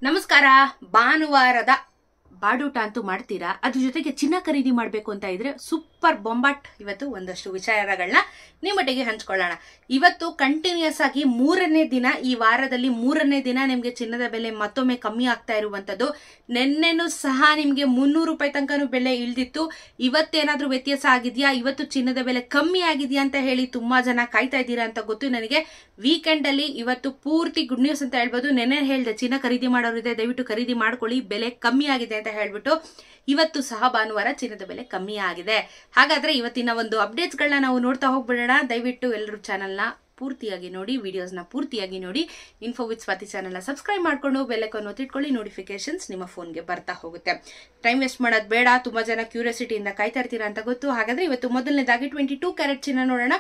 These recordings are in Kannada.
ನಮಸ್ಕಾರ. ಭಾನುವಾರದ ಬಾಡೂಟ ಅಂತೂ ಮಾಡ್ತೀರಾ? ಅದ್ರ ಜೊತೆಗೆ ಚಿನ್ನ ಖರೀದಿ ಮಾಡಬೇಕು ಅಂತ ಇದ್ರೆ ಸೂಪರ್ ಬೊಂಬಾಟ್ ಇವತ್ತು ಒಂದಷ್ಟು ವಿಚಾರಗಳನ್ನ ನಿಮ್ಮೊಟ್ಟಿಗೆ ಹಂಚ್ಕೊಳ್ಳೋಣ. ಇವತ್ತು ಕಂಟಿನ್ಯೂಸ್ ಆಗಿ ಮೂರನೇ ದಿನ, ಈ ವಾರದಲ್ಲಿ ಮೂರನೇ ದಿನ ನಿಮ್ಗೆ ಚಿನ್ನದ ಬೆಲೆ ಮತ್ತೊಮ್ಮೆ ಕಮ್ಮಿ ಆಗ್ತಾ ಇರುವಂತದ್ದು. ನಿನ್ನೆನೂ ಸಹ ನಿಮ್ಗೆ 300 ರೂಪಾಯಿ ತನಕನೂ ಬೆಲೆ ಇಳ್ದಿತ್ತು. ಇವತ್ತೇನಾದ್ರೂ ವ್ಯತ್ಯಾಸ ಆಗಿದ್ಯಾ, ಇವತ್ತು ಚಿನ್ನದ ಬೆಲೆ ಕಮ್ಮಿ ಆಗಿದ್ಯಾ ಅಂತ ಹೇಳಿ ತುಂಬಾ ಜನ ಕಾಯ್ತಾ ಇದ್ದೀರಾ ಅಂತ ಗೊತ್ತು ನನಗೆ. ವೀಕೆಂಡ್ ಅಲ್ಲಿ ಇವತ್ತು ಪೂರ್ತಿ ಗುಡ್ ನ್ಯೂಸ್ ಅಂತ ಹೇಳ್ಬೋದು. ನೆನ್ನೆ ಹೇಳ್ದೆ ಚಿನ್ನ ಖರೀದಿ ಮಾಡೋರಿದೆ ದಯವಿಟ್ಟು ಖರೀದಿ ಮಾಡ್ಕೊಳ್ಳಿ, ಬೆಲೆ ಕಮ್ಮಿ ಆಗಿದೆ ಅಂತ ಹೇಳ್ಬಿಟ್ಟು. ಇವತ್ತು ಸಹ ಭಾನುವಾರ ಚಿನ್ನದ ಬೆಲೆ ಕಮ್ಮಿ ಆಗಿದೆ. ಹಾಗಾದ್ರೆ ಇವತ್ತಿನ ಒಂದು ಅಪ್ಡೇಟ್ಸ್ ಗಳನ್ನ ನಾವು ನೋಡ್ತಾ ಹೋಗ್ಬಿಡೋಣ. ದಯವಿಟ್ಟು ಎಲ್ಲರೂ ಚಾನಲ್ನ ಪೂರ್ತಿಯಾಗಿ ನೋಡಿ, ವಿಡಿಯೋಸ್ನ ಪೂರ್ತಿಯಾಗಿ ನೋಡಿ. ಇನ್ಫೋ ವಿತ್ ಸ್ವಾತಿ ಚಾನಲ್ನ ಸಬ್ಸ್ಕ್ರೈಬ್ ಮಾಡ್ಕೊಂಡು ಬೆಲ್ ಐಕಾನ್ ಒತ್ತಿಟ್ಕೊಳ್ಳಿ, ನೋಟಿಫಿಕೇಶನ್ಸ್ ನಿಮ್ಮ ಫೋನ್ಗೆ ಬರ್ತಾ ಹೋಗುತ್ತೆ. ಟೈಮ್ ವೇಸ್ಟ್ ಮಾಡೋದು ಬೇಡ, ತುಂಬಾ ಜನ ಕ್ಯೂರಿಯಾಸಿಟಿಯಿಂದ ಕಾಯ್ತಾ ಇರ್ತೀರಾ ಅಂತ ಗೊತ್ತು. ಹಾಗಾದ್ರೆ ಇವತ್ತು ಮೊದಲನೇದಾಗಿ 22 ಕ್ಯಾರೆಟ್ ಚಿನ್ನ ನೋಡೋಣ.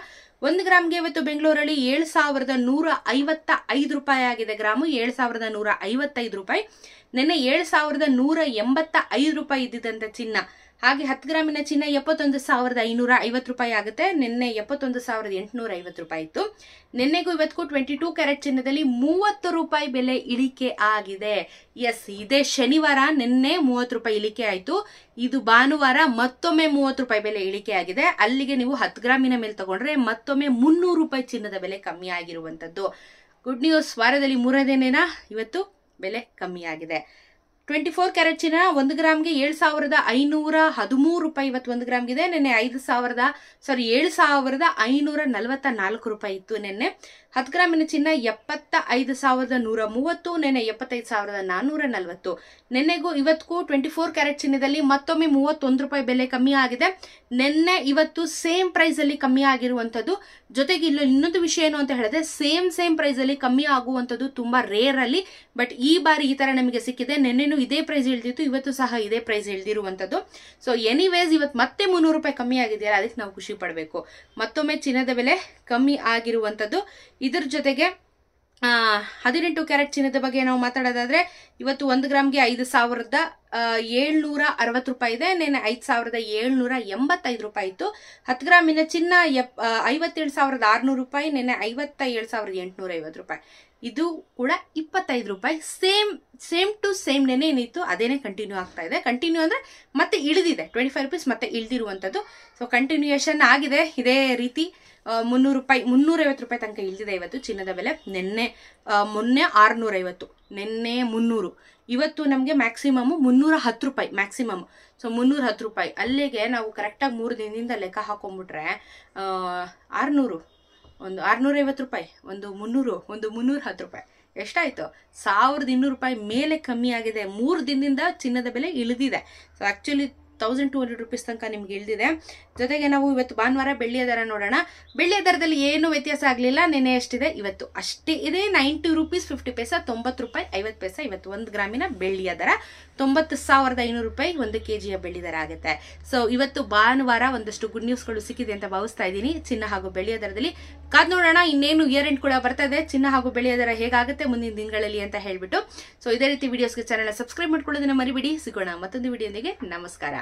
1 ಗ್ರಾಮ್ಗೆ ಇವತ್ತು ಬೆಂಗಳೂರಲ್ಲಿ 7,155 ರೂಪಾಯಿ ಆಗಿದೆ. ಗ್ರಾಮು 7,155 ರೂಪಾಯಿ. ನಿನ್ನೆ 7,185 ರೂಪಾಯಿ ಇದ್ದಿದ್ದಂತ ಚಿನ್ನ. ಹಾಗೆ 10 ಗ್ರಾಮಿನ ಚಿನ್ನ 71,550 ರೂಪಾಯಿ ಆಗುತ್ತೆ. ನಿನ್ನೆ 71,850 ರೂಪಾಯಿ ಇತ್ತು. ನಿನ್ನೆಗೂ ಇವತ್ತಿಗೂ 22 ಕ್ಯಾರೆಟ್ ಚಿನ್ನದಲ್ಲಿ 30 ರೂಪಾಯಿ ಬೆಲೆ ಇಳಿಕೆ ಆಗಿದೆ. ಎಸ್, ಇದೇ ಶನಿವಾರ ನಿನ್ನೆ 30 ರೂಪಾಯಿ ಇಳಿಕೆ ಆಯ್ತು. ಇದು ಭಾನುವಾರ ಮತ್ತೊಮ್ಮೆ 30 ರೂಪಾಯಿ ಬೆಲೆ ಇಳಿಕೆ ಆಗಿದೆ. ಅಲ್ಲಿಗೆ ನೀವು 10 ಗ್ರಾಮಿನ ಮೇಲೆ ತಗೊಂಡ್ರೆ ಮತ್ತೊಮ್ಮೆ 300 ರೂಪಾಯಿ ಚಿನ್ನದ ಬೆಲೆ ಕಮ್ಮಿ ಆಗಿರುವಂತದ್ದು. Good news. ವಾರದಲ್ಲಿ ಮೂರನೇ ದಿನ ಇವತ್ತು ಬೆಲೆ ಕಮ್ಮಿ ಆಗಿದೆ. 24 ಕ್ಯಾರೆಟ್ ಚಿನ್ನ 1 ಗ್ರಾಮ್ಗೆ 7,513 ರೂಪಾಯಿ ಇವತ್ತು 1 ಗ್ರಾಮ್ಗಿದೆ. ನಿನ್ನೆ 7,544 ರೂಪಾಯಿ ಇತ್ತು ನಿನ್ನೆ. 10 ಗ್ರಾಮಿನ ಚಿನ್ನ 75,130, ನಿನ್ನೆ 75,440. ನಿನ್ನೆಗೂ ಇವತ್ತಿಗೂ 24 ಕ್ಯಾರೆಟ್ ಚಿನ್ನದಲ್ಲಿ ಮತ್ತೊಮ್ಮೆ 31 ರೂಪಾಯಿ ಬೆಲೆ ಕಮ್ಮಿ ಆಗಿದೆ. ನಿನ್ನೆ ಇವತ್ತು ಸೇಮ್ ಪ್ರೈಸ್ ಅಲ್ಲಿ ಕಮ್ಮಿ ಆಗಿರುವಂತದ್ದು. ಜೊತೆಗೆ ಇಲ್ಲ ಇನ್ನೊಂದು ವಿಷಯ ಏನು ಅಂತ ಹೇಳಿದ್ರೆ, ಸೇಮ್ ಪ್ರೈಸ್ ಅಲ್ಲಿ ಕಮ್ಮಿ ಆಗುವಂತದ್ದು ತುಂಬಾ ರೇರ್ ಅಲ್ಲಿ. ಬಟ್ ಈ ಬಾರಿ ಈ ತರ ನಮಗೆ ಸಿಕ್ಕಿದೆ. ನಿನ್ನೆನೂ ಇದೇ ಪ್ರೈಸ್ ಇಳ್ದಿತ್ತು, ಇವತ್ತು ಸಹ ಇದೇ ಪ್ರೈಸ್ ಇಳ್ದಿರುವಂತದ್ದು. ಸೊ ಎನಿವೇಸ್ ಇವತ್ತು ಮತ್ತೆ 300 ರೂಪಾಯಿ ಕಮ್ಮಿ ಆಗಿದೆಯಲ್ಲ, ಅದಕ್ಕೆ ನಾವು ಖುಷಿ ಪಡಬೇಕು. ಮತ್ತೊಮ್ಮೆ ಚಿನ್ನದ ಬೆಲೆ ಕಮ್ಮಿ ಆಗಿರುವಂತದ್ದು. ಇದ್ರ ಜೊತೆಗೆ 18 ಕ್ಯಾರೆಟ್ ಚಿನ್ನದ ಬಗ್ಗೆ ನಾವು ಮಾತಾಡೋದಾದ್ರೆ, ಇವತ್ತು 1 ಗ್ರಾಮ್ಗೆ 5,760 ರೂಪಾಯಿ ಇದೆ. ನಿನ್ನೆ 5,785 ರೂಪಾಯಿ ಇತ್ತು. 10 ಗ್ರಾಮಿನ ಚಿನ್ನ 57,600 ರೂಪಾಯಿ, ನಿನ್ನೆ 57,850 ರೂಪಾಯಿ. ಇದು ಕೂಡ 25 ರೂಪಾಯಿ. ಸೇಮ್ ಟು ಸೇಮ್ ನೆನೆ ಏನಿತ್ತು ಅದೇನೆ ಕಂಟಿನ್ಯೂ ಆಗ್ತಾ ಇದೆ. ಕಂಟಿನ್ಯೂ ಅಂದ್ರೆ ಮತ್ತೆ ಇಳಿದಿದೆ, 25 ರೂಪೀಸ್ ಮತ್ತೆ ಇಳ್ದಿರುವಂತದ್ದು. ಸೊ ಕಂಟಿನ್ಯೂಯೇಷನ್ ಆಗಿದೆ ಇದೇ ರೀತಿ. 300 ರೂಪಾಯಿ 350 ರೂಪಾಯಿ ತನಕ ಇಳಿದಿದೆ ಇವತ್ತು ಚಿನ್ನದ ಬೆಲೆ. ಮೊನ್ನೆ 650, ನಿನ್ನೆ 300, ಇವತ್ತು ನಮಗೆ ಮ್ಯಾಕ್ಸಿಮಮ್ 310 ರೂಪಾಯಿ ಮ್ಯಾಕ್ಸಿಮಮ್. ಸೊ 310 ರೂಪಾಯಿ ಅಲ್ಲಿಗೆ ನಾವು ಕರೆಕ್ಟಾಗಿ 3 ದಿನದಿಂದ ಲೆಕ್ಕ ಹಾಕೊಂಡ್ಬಿಟ್ರೆ 600, ಒಂದು 650 ರೂಪಾಯಿ, ಒಂದು 300, ಒಂದು 310 ರೂಪಾಯಿ, ಎಷ್ಟಾಯ್ತು? 1,200 ರೂಪಾಯಿ ಮೇಲೆ ಕಮ್ಮಿ ಆಗಿದೆ. 3 ದಿನದಿಂದ ಚಿನ್ನದ ಬೆಲೆ ಇಳಿದಿದೆ. ಸೊ ಆಕ್ಚುಲಿ 1,200 ರೂಪೀಸ್ ತನಕ ನಿಮ್ಗೆ ಇಳಿದಿದೆ. ಜೊತೆಗೆ ನಾವು ಇವತ್ತು ಭಾನುವಾರ ಬೆಳ್ಳಿಯ ದರ ನೋಡೋಣ. ಬೆಳ್ಳಿಯ ದರದಲ್ಲಿ ಏನು ವ್ಯತ್ಯಾಸ ಆಗಲಿಲ್ಲ. ನಿನ್ನೆ ಎಷ್ಟಿದೆ ಇವತ್ತು ಅಷ್ಟೇ ಇದೆ. 90 ರೂಪೀಸ್ 50 ಪೈಸಾ, 90 ರೂಪಾಯಿ 50 ಪೈಸಾ ಇವತ್ತು 1 ಗ್ರಾಮಿನ ಬೆಳ್ಳಿಯ ದರ. 90,500 ರೂಪಾಯಿ 1 kg ಬೆಳ್ಳಿ ದರ ಆಗುತ್ತೆ. ಸೊ ಇವತ್ತು ಭಾನುವಾರ ಒಂದಷ್ಟು ಗುಡ್ ನ್ಯೂಸ್ಗಳು ಸಿಕ್ಕಿದೆ ಅಂತ ಭಾವಿಸ್ತಾ ಇದ್ದೀನಿ ಚಿನ್ನ ಹಾಗೂ ಬೆಳ್ಳಿಯ ದರದಲ್ಲಿ. ಕಾದ್ ನೋಡೋಣ. ಇನ್ನೇನು ಇಯರ್ ಎಂಡ್ ಕೂಡ ಬರ್ತಾ ಇದೆ. ಚಿನ್ನ ಹಾಗೂ ಬೆಳ್ಳಿಯ ದರ ಹೇಗಾಗುತ್ತೆ ಮುಂದಿನ ದಿನಗಳಲ್ಲಿ ಅಂತ ಹೇಳ್ಬಿಟ್ಟು. ಸೊ ಇದೇ ರೀತಿ ವಿಡಿಯೋಸ್ಗೆ ಚಾನೆಲ್ ಸಬ್ಸ್ಕ್ರೈಬ್ ಮಾಡ್ಕೊಳ್ಳೋದನ್ನ ಮರಿಬಿಡಿ. ಸಿಗೋಣ ಮತ್ತೊಂದು ವಿಡಿಯೋದೊಂದಿಗೆ. ನಮಸ್ಕಾರ.